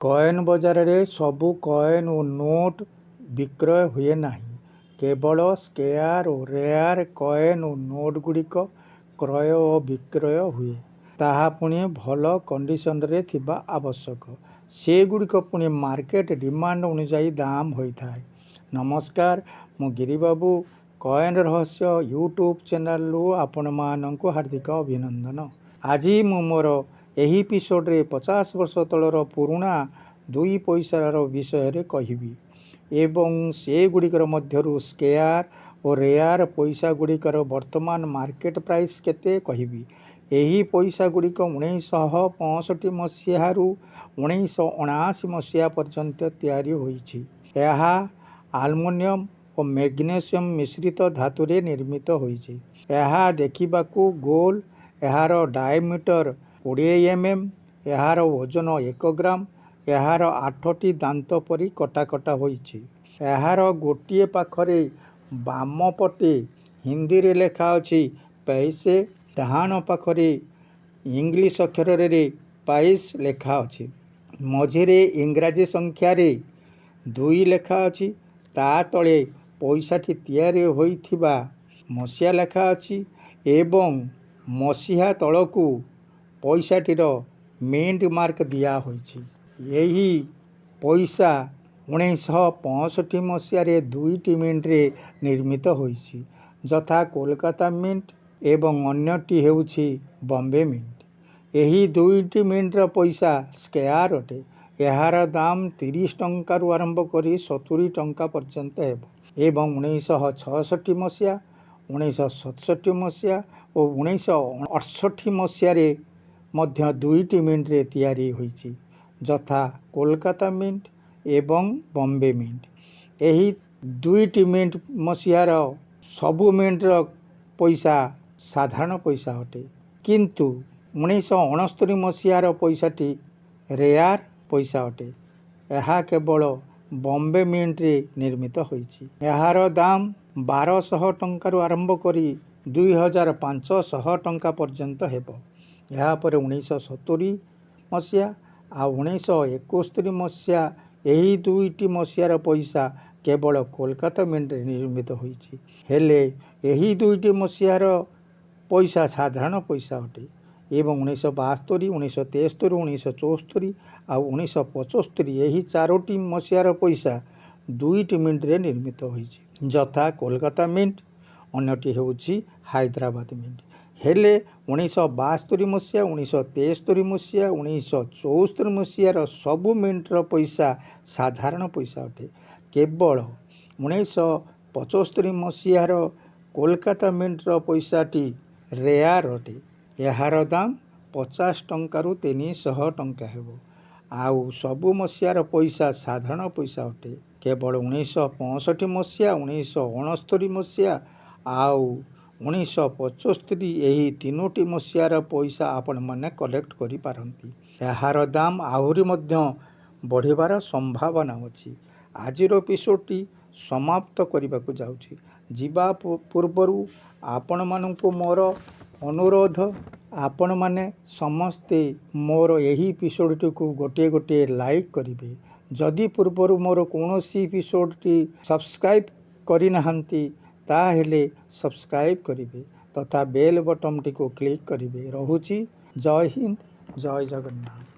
Coin ବଜାରରେ ସବୁ coin ଓ note ବିକ୍ରୟ ହୁଏ ନାହିଁ। କେବଳ ସ୍କେୟାର ଓ ରେୟାର କଏନ୍ ଓ ନୋଟ୍ଗୁଡ଼ିକ କ୍ରୟ ଓ ବିକ୍ରୟ ହୁଏ। ତାହା ପୁଣି ଭଲ କଣ୍ଡିସନରେ ଥିବା ଆବଶ୍ୟକ। ସେଗୁଡ଼ିକ ପୁଣି ମାର୍କେଟ ଡିମାଣ୍ଡ ଅନୁଯାୟୀ ଦାମ ହୋଇଥାଏ। ନମସ୍କାର, ମୁଁ ଗିରିବାବୁ କଏନ୍ ରହସ୍ୟ ୟୁଟ୍ୟୁବ୍ ଚ୍ୟାନେଲରୁ ଆପଣମାନଙ୍କୁ ହାର୍ଦ୍ଦିକ ଅଭିନନ୍ଦନ। ଆଜି ମୁଁ ମୋର ଏହି ଏପିସୋଡ଼ରେ 50 ବର୍ଷ ତଳର ପୁରୁଣା 2 ପଇସାର ବିଷୟରେ କହିବି ଏବଂ ସେଗୁଡ଼ିକର ମଧ୍ୟରୁ ସ୍କେୟାର ଓ ରେୟାର ପଇସାଗୁଡ଼ିକର ବର୍ତ୍ତମାନ ମାର୍କେଟ ପ୍ରାଇସ୍ କେତେ କହିବି। ଏହି ପଇସାଗୁଡ଼ିକ 1965 ମସିହାରୁ 1979 ମସିହା ପର୍ଯ୍ୟନ୍ତ ତିଆରି ହୋଇଛି। ଏହା ଆଲୁମିନିୟମ ଓ ମ୍ୟାଗ୍ନେସିୟମ ମିଶ୍ରିତ ଧାତୁରେ ନିର୍ମିତ ହୋଇଛି। ଏହା ଦେଖିବାକୁ ଗୋଲ। ଏହାର ଡାଏମିଟର 20 mm। ଏହାର ଓଜନ 1 ଗ୍ରାମ। ଏହାର 8ଟି ଦାନ୍ତ ପରି କଟା ହୋଇଛି। ଏହାର ଗୋଟିଏ ପାଖରେ ବାମ ପଟେ ହିନ୍ଦୀରେ ଲେଖା ଅଛି ପୈସେ, ଡାହାଣ ପାଖରେ ଇଂଲିଶ ଅକ୍ଷରରେ ପାଇସ୍ ଲେଖା ଅଛି। ମଝିରେ ଇଂରାଜୀ ସଂଖ୍ୟାରେ 2 ଲେଖା ଅଛି। ତା ତଳେ ପଇସାଟି ତିଆରି ହୋଇଥିବା ମସିହା ଲେଖା ଅଛି ଏବଂ ମସିହା ତଳକୁ ପଇସାଟିର ମିଣ୍ଟ ମାର୍କ ଦିଆହୋଇଛି। ଏହି ପଇସା 1965 ମସିହାରେ 2ଟି ମିଣ୍ଟରେ ନିର୍ମିତ ହୋଇଛି, ଯଥା କୋଲକାତା ମିଣ୍ଟ ଏବଂ ଅନ୍ୟଟି ହେଉଛି ବମ୍ବେ ମିଣ୍ଟ। ଏହି 2ଟି ମିଣ୍ଟର ପଇସା ସ୍କେୟାର ଅଟେ। ଏହାର ଦାମ 30 ଟଙ୍କାରୁ ଆରମ୍ଭ କରି 70 ଟଙ୍କା ପର୍ଯ୍ୟନ୍ତ ହେବ ଏବଂ 1966 ମସିହା, 1967 ମସିହା ଓ 1968 ମସିହାରେ ମଧ୍ୟ 2ଟି ମିଣ୍ଟରେ ତିଆରି ହୋଇଛି, ଯଥା କୋଲକାତା ମିଣ୍ଟ ଏବଂ ବମ୍ବେ ମିଣ୍ଟ। ଏହି 2ଟି ମିଣ୍ଟ ମସିହାର ସବୁ ମିଣ୍ଟର ପଇସା ସାଧାରଣ ପଇସା ଅଟେ, କିନ୍ତୁ 1969 ମସିହାର ପଇସାଟି ରେୟାର ପଇସା ଅଟେ। ଏହା କେବଳ ବମ୍ବେ ମିଣ୍ଟରେ ନିର୍ମିତ ହୋଇଛି। ଏହାର ଦାମ 1200 ଟଙ୍କାରୁ ଆରମ୍ଭ କରି 2500 ଟଙ୍କା ପର୍ଯ୍ୟନ୍ତ ହେବ। ଏହାପରେ 1970 ମସିହା ଆଉ 1971 ମସିହା, ଏହି 2ଟି ମସିହାର ପଇସା କେବଳ କୋଲକାତା ମିଣ୍ଟରେ ନିର୍ମିତ ହୋଇଛି। ହେଲେ ଏହି 2ଟି ମସିହାର ପଇସା ସାଧାରଣ ପଇସା ଅଟେ ଏବଂ 1972, 1973, 1974 ଆଉ 1975 ଏହି 4ଟି ମସିହାର ପଇସା 2ଟି ମିଣ୍ଟରେ ନିର୍ମିତ ହୋଇଛି, ଯଥା କୋଲକାତା ମିଣ୍ଟ, ଅନ୍ୟଟି ହେଉଛି ହାଇଦ୍ରାବାଦ ମିଣ୍ଟ। ହେଲେ 1972 ମସିହା, 1973 ମସିହା, 1974 ମସିହାର ସବୁ ମିଣ୍ଟର ପଇସା ସାଧାରଣ ପଇସା ଅଟେ। କେବଳ 1975 ମସିହାର କୋଲକାତା ମିଣ୍ଟର ପଇସାଟି ରେୟାର ଅଟେ। ଏହାର ଦାମ 50 ଟଙ୍କାରୁ 300 ଟଙ୍କା ହେବ। ଆଉ ସବୁ ମସିହାର ପଇସା ସାଧାରଣ ପଇସା ଅଟେ। କେବଳ 1965 ମସିହା, 1969 ମସିହା ଆଉ 1975 ଏହି 3ଟି ମସିହାର ପଇସା ଆପଣମାନେ କଲେକ୍ଟ କରିପାରନ୍ତି। ଏହାର ଦାମ ଆହୁରି ମଧ୍ୟ ବଢ଼ିବାର ସମ୍ଭାବନା ଅଛି। ଆଜିର ଏପିସୋଡ଼ଟି ସମାପ୍ତ କରିବାକୁ ଯାଉଛି। ଯିବା ପୂର୍ବରୁ ଆପଣମାନଙ୍କୁ ମୋର ଅନୁରୋଧ, ଆପଣମାନେ ସମସ୍ତେ ମୋର ଏହି ଏପିସୋଡ଼ଟିକୁ ଗୋଟିଏ ଲାଇକ୍ କରିବେ। ଯଦି ପୂର୍ବରୁ ମୋର କୌଣସି ଏପିସୋଡ଼ଟି ସବସ୍କ୍ରାଇବ୍ କରିନାହାନ୍ତି, ତାହେଲେ ସବସ୍କ୍ରାଇବ୍ କରିବେ ତଥା ବେଲ୍ ବଟନଟିକୁ କ୍ଲିକ୍ କରିବେ। ରହୁଛି। ଜୟ ହିନ୍ଦ, ଜୟ ଜଗନ୍ନାଥ।